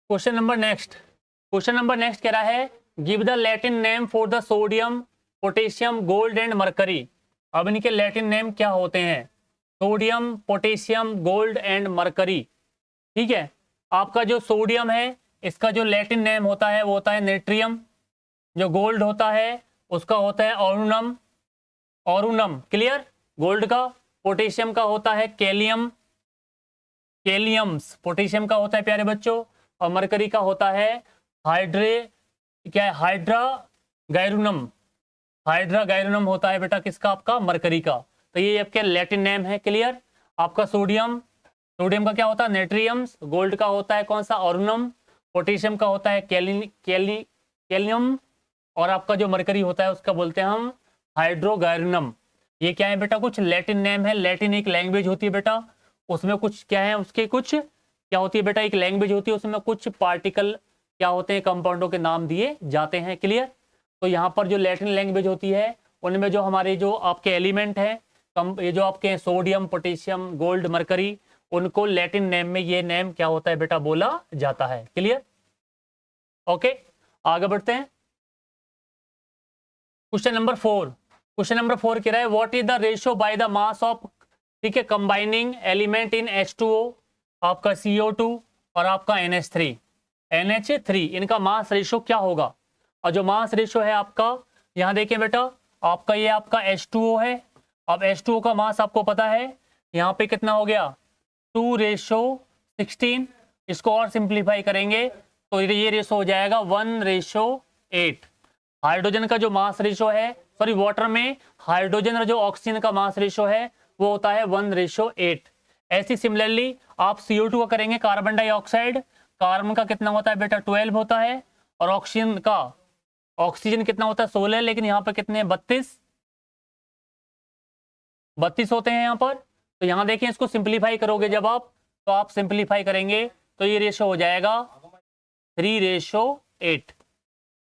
क्वेश्चन नंबर नेक्स्ट कह रहा है give the Latin name for the sodium, potassium, gold and mercury. अब इनके लैटिन नेम क्या होते हैं, sodium, potassium, gold and mercury. ठीक है, आपका जो सोडियम है इसका जो लैटिन नेम होता है वो होता है नेट्रियम। जो गोल्ड होता है उसका होता है ऑरुनम। क्लियर, गोल्ड का। पोटेशियम का होता है कैलियम्स, पोटेशियम का होता है प्यारे बच्चों। और मरकरी का होता है हाइड्रा गैरुनम होता है बेटा किसका, आपका मरकरी का। तो ये आपके लैटिन नेम है। क्लियर, आपका सोडियम, सोडियम का क्या होता है नेट्रियम्स, गोल्ड का होता है कौन सा ऑर्नम, पोटेशियम का होता है कैलियम, और आपका जो मरकरी होता है उसका बोलते हैं हम हाइड्रोगार्नम। ये क्या है बेटा, कुछ लैटिन नेम है, लैटिन एक लैंग्वेज होती है बेटा, उसमें कुछ क्या है, उसके कुछ क्या होती है बेटा, एक लैंग्वेज होती है, उसमें कुछ पार्टिकल क्या होते हैं, कंपाउंडों के नाम दिए जाते हैं। क्लियर। तो यहाँ पर जो लैटिन लैंग्वेज होती है उनमें जो हमारे जो आपके एलिमेंट हैं, ये जो आपके सोडियम, पोटेशियम, गोल्ड, मरकरी, उनको लैटिन नेम में ये नेम क्या होता है बेटा, बोला जाता है। क्लियर। ओके, आगे बढ़ते हैं। क्वेश्चन नंबर 4, क्वेश्चन नंबर 4 कह रहा है what is the ratio by the mass of, ठीक है, कंबाइनिंग एलिमेंट इन H2O, आपका CO2 और आपका NH3, इनका मास रेशियो क्या होगा। और जो मास रेशियो है आपका, यहाँ देखें बेटा, आपका ये आपका H2O है। अब H2O का मास आपको पता है, यहाँ पे कितना हो गया 2:16। इसको और सिंप्लीफाई करेंगे तो ये रेशो हो जाएगा 1:8। हाइड्रोजन का जो मास रेशो है, सॉरी वाटर में हाइड्रोजन और जो ऑक्सीजन का मास रेशो है वो होता है 1:8। ऐसी सिमिलरली आप CO2 का करेंगे, कार्बन डाइऑक्साइड, कार्बन का कितना होता है बेटा 12 होता है, और ऑक्सीजन कितना होता है 16, लेकिन यहाँ पर कितने 32 होते हैं यहाँ पर। तो यहाँ देखें, इसको सिंप्लीफाई करोगे जब आप, तो आप सिंप्लीफाई करेंगे तो ये रेशो हो जाएगा 3:8।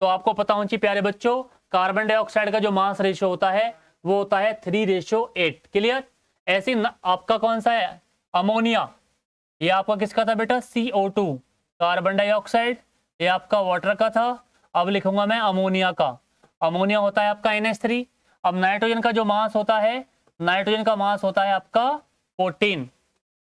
तो आपको पता होना चाहिए प्यारे बच्चों, कार्बन डाइऑक्साइड का जो मास रेशियो होता है वो होता है 3:8। क्लियर। ऐसे आपका कौन सा है अमोनिया, ये आपका किसका था बेटा CO2, कार्बन डाइऑक्साइड, ये आपका वाटर का था। अब लिखूंगा मैं अमोनिया का, अमोनिया होता है आपका NH3। अब नाइट्रोजन का जो मास होता है, नाइट्रोजन का मास होता है आपका 14,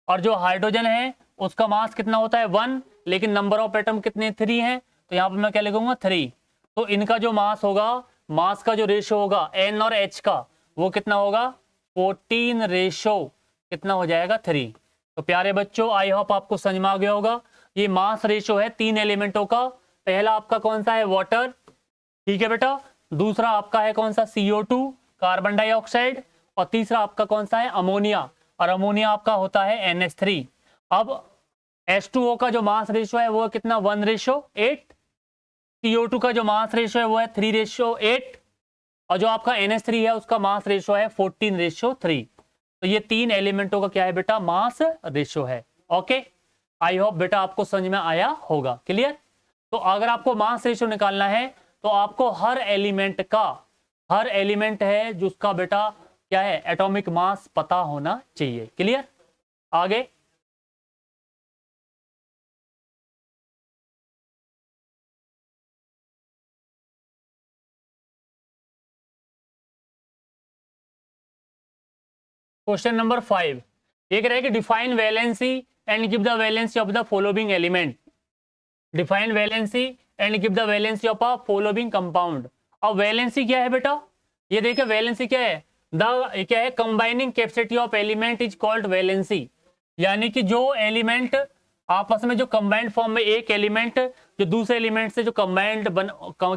और जो हाइड्रोजन है उसका मास कितना होता है 1, लेकिन नंबर ऑफ एटम कितने 3 हैं, तो यहाँ पर मैं क्या लिखूंगा 3। तो इनका जो मास होगा, मास का जो रेशो होगा N और H का, वो कितना होगा 14 रेशो कितना हो जाएगा 3। तो प्यारे बच्चों आई होप आपको समझ में आ गया होगा, ये मास रेशो है 3 एलिमेंटों का। पहला आपका कौन सा है वाटर, ठीक है बेटा, दूसरा आपका है कौन सा CO2, कार्बन डाइऑक्साइड, और तीसरा आपका कौन सा है अमोनिया, और अमोनिया आपका होता है NH3। अब H2O का जो मास रेशो है वो कितना 1:8, CO2 का जो मास रेशो है वो है 3:8, और जो आपका NH3 है उसका मास रेशो है 14:3। तो ये 3 एलिमेंटों का क्या है बेटा मास रेशो है। ओके, आई होप बेटा आपको समझ में आया होगा। क्लियर। तो अगर आपको मास रेशो निकालना है तो आपको हर एलिमेंट है जिसका बेटा क्या है एटॉमिक मास पता होना चाहिए। क्लियर। आगे क्वेश्चन नंबर 5 ये कह रहा है कि define valency and give the valency of the following element. Define valency and give the valency of a following compound. अब वैलेंसी क्या है बेटा, ये देखिए वैलेंसी क्या है, क्या है combining capacity of element is called valency. यानी कि जो एलिमेंट आपस में जो कंबाइंड फॉर्म में, एक एलिमेंट जो दूसरे एलिमेंट से जो क्या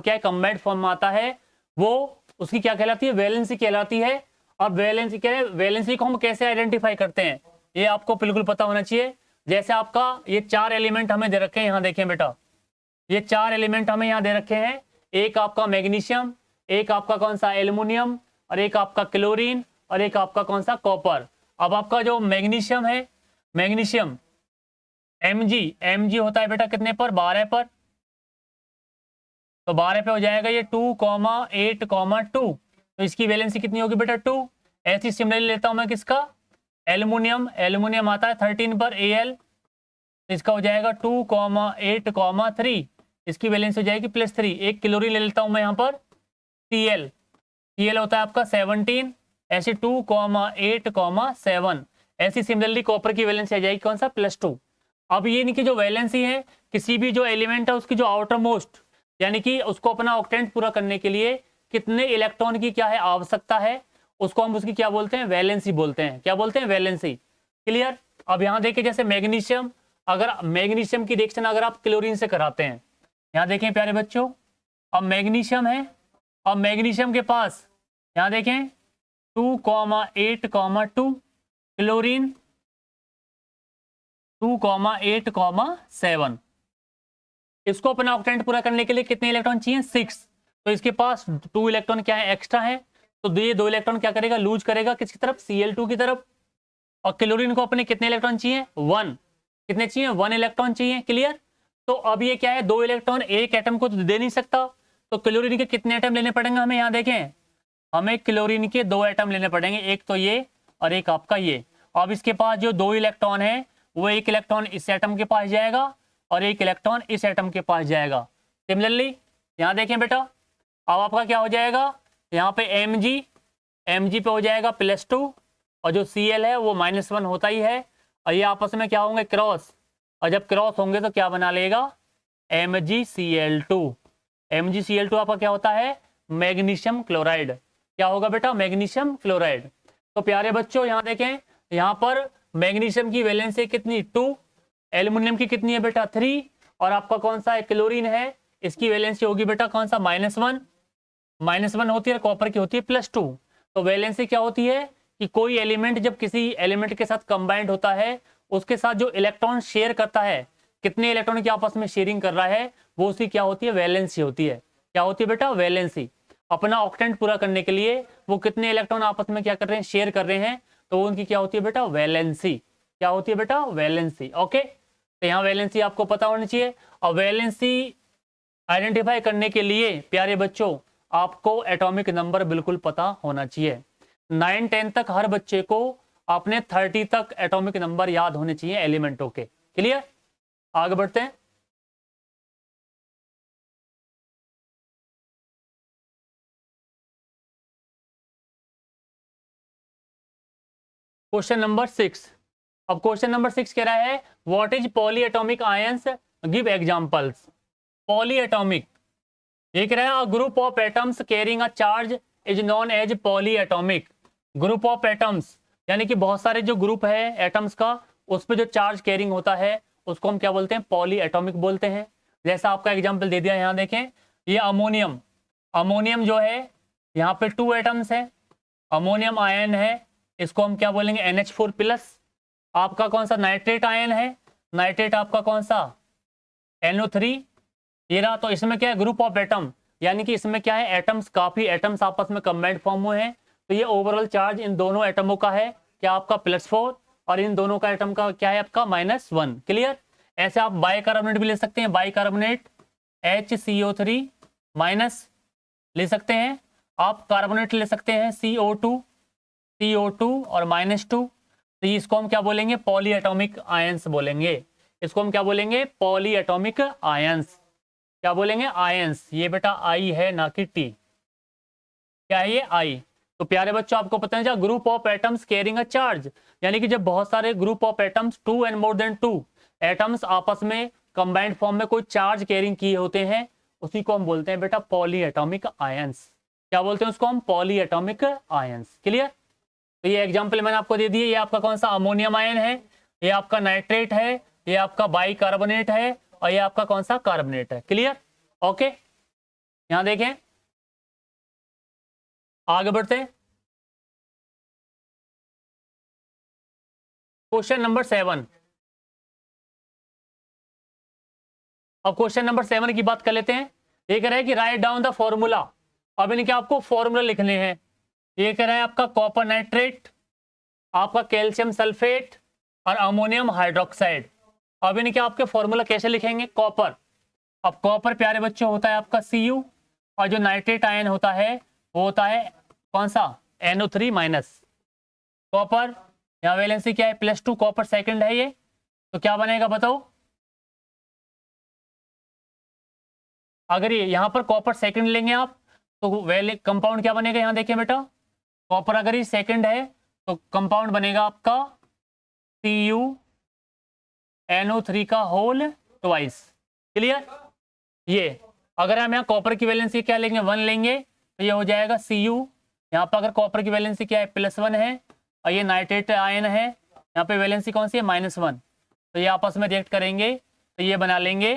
है कंबाइंड फॉर्म में आता है, वो उसकी क्या कहलाती है वैलेंसी कहलाती है। और वैलेंसी क्या है, वैलेंसी को हम कैसे आइडेंटिफाई करते हैं ये आपको बिल्कुल पता होना चाहिए। जैसे आपका ये 4 एलिमेंट हमें दे रखे हैं, यहाँ देखें बेटा, ये 4 एलिमेंट हमें यहाँ दे रखे हैं, एक आपका मैग्नीशियम, एक आपका कौन सा एल्युमिनियम, और एक आपका क्लोरीन, और एक आपका कौन सा कॉपर। अब आपका जो मैग्नीशियम है, मैग्नीशियम Mg होता है बेटा कितने पर 12 पर, तो 12 पे हो जाएगा ये 2,8,2, तो इसकी वैलेंसी कितनी होगी बेटा 2। ऐसी सिमिलरली लेता हूं मैं किसका एल्युमिनियम आता है 13 पर Al, इसका हो जाएगा 2,8,3, इसकी वैलेंसी हो जाएगी +3। एक क्लोरीन ले लेता हूं मैं यहाँ पर Cl होता है आपका 17, ऐसे 2,8,7। ऐसी सिमिलरली कॉपर की वैलेंसी आ जाएगी कौन सा +2। अब ये इनकी जो वैलेंसी है किसी भी जो एलिमेंट है उसकी जो आउटर मोस्ट, यानी कि उसको अपना ऑक्टेंट पूरा करने के लिए कितने इलेक्ट्रॉन की क्या है आवश्यकता है, उसको हम उसकी क्या बोलते हैं वैलेंसी बोलते हैं। क्या बोलते हैं वैलेंसी। क्लियर। अब यहाँ देखिए जैसे मैग्नीशियम, अगर मैग्नीशियम की रिएक्शन अगर आप क्लोरीन से कराते हैं, यहाँ देखें प्यारे बच्चों, अब मैग्नीशियम है, अब मैग्नीशियम के पास यहाँ देखें 2,8,2, क्लोरीन 2,8,7। इसको अपना ऑक्टेंट पूरा करने के लिए कितने इलेक्ट्रॉन चाहिए? 6। तो इसके पास 2 इलेक्ट्रॉन क्या है? एक्स्ट्रा है। तो ये 2 इलेक्ट्रॉन क्या करेगा? लूज करेगा किसकी तरफ? Cl2 की तरफ। और क्लोरीन को अपने कितने इलेक्ट्रॉन चाहिए? 1। कितने चाहिए? 1 इलेक्ट्रॉन चाहिए। क्लियर? तो अब ये क्या है? 2 इलेक्ट्रॉन एक एटम को तो दे नहीं सकता, तो क्लोरीन के कितने एटम लेने पड़ेंगे हमें? यहाँ देखें, हमें क्लोरीन के 2 एटम लेने पड़ेंगे, एक तो ये और एक आपका ये। अब इसके पास जो 2 इलेक्ट्रॉन है वो एक इलेक्ट्रॉन इस एटम के पास जाएगा और एक इलेक्ट्रॉन इस एटम के पास जाएगा। सिमिलरली यहाँ देखें बेटा, अब आपका क्या हो जाएगा? यहाँ पे Mg पे हो जाएगा +2 और जो Cl है वो -1 होता ही है। और ये आपस में क्या होंगे? क्रॉस। और जब क्रॉस होंगे तो क्या बना लेगा? MgCl2। MgCl2 आपका क्या होता है? Magnesium chloride. क्या होगा बेटा? Magnesium chloride. तो प्यारे बच्चों यहाँ देखें, यहाँ पर मैग्नीशियम की वैलेंसी कितनी? 2। एल्युमिनियम की कितनी है बेटा? 3। और आपका कौन सा है? क्लोरीन है, इसकी वैलेंसी होगी बेटा कौन सा? -1 होती है। कॉपर की होती है +2। तो वैलेंसी क्या होती है कि कोई एलिमेंट जब किसी एलिमेंट के साथ कंबाइंड होता है, उसके साथ जो इलेक्ट्रॉन शेयर करता है, कितने इलेक्ट्रॉन की आपस में शेयरिंग कर रहा है, वो उसकी क्या होती है? वैलेंसी होती है। क्या होती है बेटा? वैलेंसी। अपना ऑक्टेंट पूरा करने के लिए वो कितने इलेक्ट्रॉन आपस में क्या कर रहे हैं? शेयर कर रहे हैं, तो उनकी क्या होती है बेटा? वैलेंसी। क्या होती है बेटा? वैलेंसी। ओके, तो यहाँ वैलेंसी आपको पता होनी चाहिए। और वैलेंसी आइडेंटिफाई करने के लिए प्यारे बच्चों आपको एटॉमिक नंबर बिल्कुल पता होना चाहिए। 9-10 तक हर बच्चे को अपने 30 तक एटॉमिक नंबर याद होने चाहिए एलिमेंटों के। क्लियर? आगे बढ़ते हैं। Question number 6। अब क्वेश्चन नंबर 6 कह रहा है what is polyatomic ions, give examples. Polyatomic, ये कह रहा है group of atoms carrying a charge is known as polyatomic. Group of atoms यानी कि बहुत सारे जो ग्रुप है एटम्स का, उस पर जो चार्ज कैरिंग होता है उसको हम क्या बोलते हैं? पॉली एटॉमिक बोलते हैं। जैसा आपका एग्जाम्पल दे दिया, यहाँ देखें, ये अमोनियम। अमोनियम जो है यहाँ पे 2 एटम्स है, अमोनियम आयन है, इसको हम क्या बोलेंगे? NH4+। आपका कौन सा? नाइट्रेट आयन है, नाइट्रेट आपका कौन सा? NO3। ये रहा। तो इसमें क्या है? ग्रुप ऑफ एटम, यानी कि इसमें क्या है? एटम्स, काफी एटम्स आपस में कंबाइंड फॉर्म हुए हैं। तो ये ओवरऑल चार्ज इन दोनों एटमों का है क्या? आपका +4। और इन दोनों का एटम का क्या है? आपका -1। क्लियर? ऐसे आप बाइकार्बोनेट भी ले सकते हैं, बाइकार्बोनेट HCO3- ले सकते हैं। आप कार्बोनेट ले सकते हैं CO2 और -2। तो इसको हम क्या बोलेंगे? पॉली एटॉमिक आयंस बोलेंगे। इसको हम क्या बोलेंगे? Poly atomic ions. क्या बोलेंगे? आयंस। ये बेटा आई है ना कि टी। क्या है ये? आई। तो प्यारे बच्चों आपको पता है group of atoms carrying a charge, यानी कि जब बहुत सारे group of atoms 2 and more than 2 atoms आपस में कंबाइंड फॉर्म में कोई चार्ज कैरिंग किए होते हैं, उसी को हम बोलते हैं बेटा पॉली एटॉमिक आयंस। क्या बोलते हैं उसको हम? Poly atomic ions. क्लियर? तो ये एग्जाम्पल मैंने आपको दे दिए। ये आपका कौन सा? अमोनियम आयन है, ये आपका नाइट्रेट है, ये आपका बाइकार्बोनेट है, और ये आपका कौन सा? कार्बोनेट है। क्लियर? ओके, यहां देखें, आगे बढ़ते हैं। Question number 7। अब क्वेश्चन नंबर 7 की बात कर लेते हैं। ये कह रहा है कि राइट डाउन द फॉर्मूला। अब इनके आपको फॉर्मूला लिखने हैं। ये कह रहा है आपका कॉपर नाइट्रेट, आपका कैल्शियम सल्फेट और अमोनियम हाइड्रोक्साइड। अब इनके आपके फॉर्मूला कैसे लिखेंगे? कॉपर, अब कॉपर प्यारे बच्चों होता है आपका Cu, और जो नाइट्रेट आयन होता है वो होता है कौन सा? NO3-। कॉपर यहाँ वैलेंसी क्या है? +2। कॉपर सेकंड है ये, तो क्या बनेगा बताओ? अगर ये यहाँ पर कॉपर सेकंड लेंगे आप, तो वैले कंपाउंड क्या बनेगा? यहाँ देखिए बेटा, कॉपर अगर ये सेकंड है तो कंपाउंड बनेगा आपका CuNO3 का होल ट्वाइस। क्लियर? ये अगर हम यहाँ कॉपर की वैलेंसी क्या लेंगे? 1 लेंगे, तो ये हो जाएगा Cu। यहाँ पर अगर कॉपर की वैलेंसी क्या है? +1 है, और ये नाइट्रेट आयन है, यहाँ पे वैलेंसी कौन सी है? -1। तो ये आपस में रिएक्ट करेंगे, तो ये बना लेंगे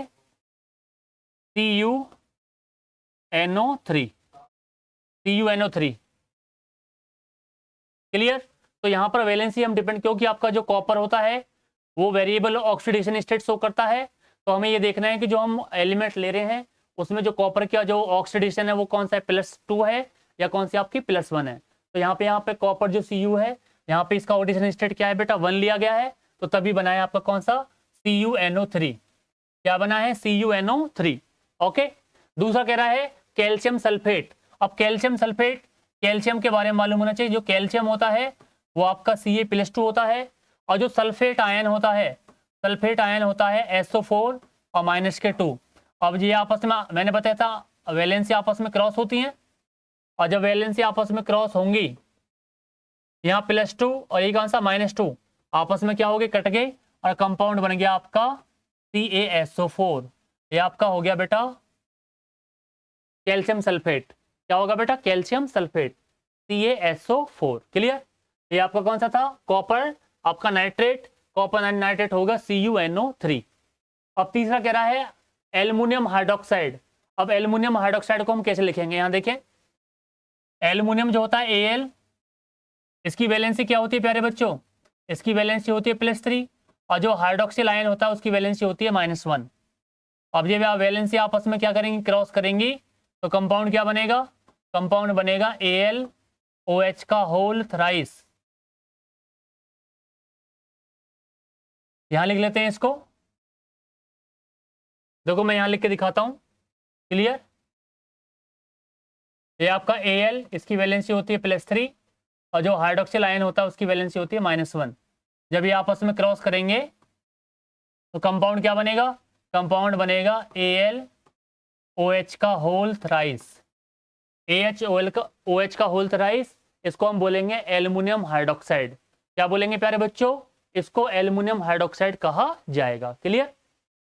CuNO3। क्लियर? तो यहाँ पर वैलेंसी हम डिपेंड, क्योंकि आपका जो कॉपर होता है वो वेरिएबल ऑक्सीडेशन स्टेट शो करता है। तो हमें ये देखना है कि जो हम एलिमेंट ले रहे हैं उसमें जो कॉपर का जो ऑक्सीडेशन है वो कौन सा है, +2 है या कौन सी आपकी +1 है। तो यहाँ पे कॉपर जो Cu है, यहाँ पे इसका ऑक्सीडेशन स्टेट क्या है बेटा, 1 लिया गया है, तो तभी बना है आपका कौन सा, CuNO3। क्या बना है, CuNO3। ओके। दूसरा कह रहा है कैल्शियम सल्फेट। अब कैल्शियम सल्फेट, कैल्शियम के बारे में मालूम होना चाहिए। जो कैल्शियम होता है वो आपका Ca+2 होता है, और जो सल्फेट आयन होता है, सल्फेट आयन होता है SO4 और -2। अब ये आपस में मैंने बताया था वैलेंसी आपस में क्रॉस होती हैं, और जब वैलेंसी आपस में क्रॉस होंगी, यहाँ +2 और ये कौन सा -2 आपस में क्या हो गए, कट गए, और कंपाउंड बन गया आपका CaSO4। ये आपका हो गया बेटा कैल्शियम सल्फेट। क्या होगा बेटा, कैल्शियम सल्फेट, CaSO4। क्लियर। ये आपका कौन सा था, कॉपर आपका नाइट्रेट, कॉपर नाइट्रेट होगा CuNO3। अब तीसरा कह रहा है एल्युमिनियम हाइड्रोक्साइड। अब एल्युमिनियम हाइड्रोक्साइड को हम कैसे लिखेंगे, यहाँ देखें, एल्युमिनियम जो होता है Al, इसकी वैलेंसी क्या होती है प्यारे बच्चों, इसकी वैलेंसी होती है +3, और जो हाइड्रोक्सिल आयन होता है उसकी वैलेंसी होती है -1। अब ये वैलेंसी आपस में क्या करेंगी, क्रॉस करेंगी, तो कंपाउंड क्या बनेगा, कंपाउंड बनेगा AlOH का होल थ्राइस। यहां लिख लेते हैं इसको, देखो मैं यहां लिख के दिखाता हूं। क्लियर। ये आपका Al, इसकी वैलेंसी होती है +3, और जो हाइड्रोक्सिल आयन होता है उसकी वैलेंसी होती है -1। जब ये आपस में क्रॉस करेंगे तो कंपाउंड क्या बनेगा, कंपाउंड बनेगा AlOH का होल थ्राइस। OH का होल थ्राइस, इसको हम बोलेंगे एल्युमिनियम हाइड्रोक्साइड। क्या बोलेंगे प्यारे बच्चों, इसको एल्युमिनियम हाइड्रोक्साइड कहा जाएगा। क्लियर।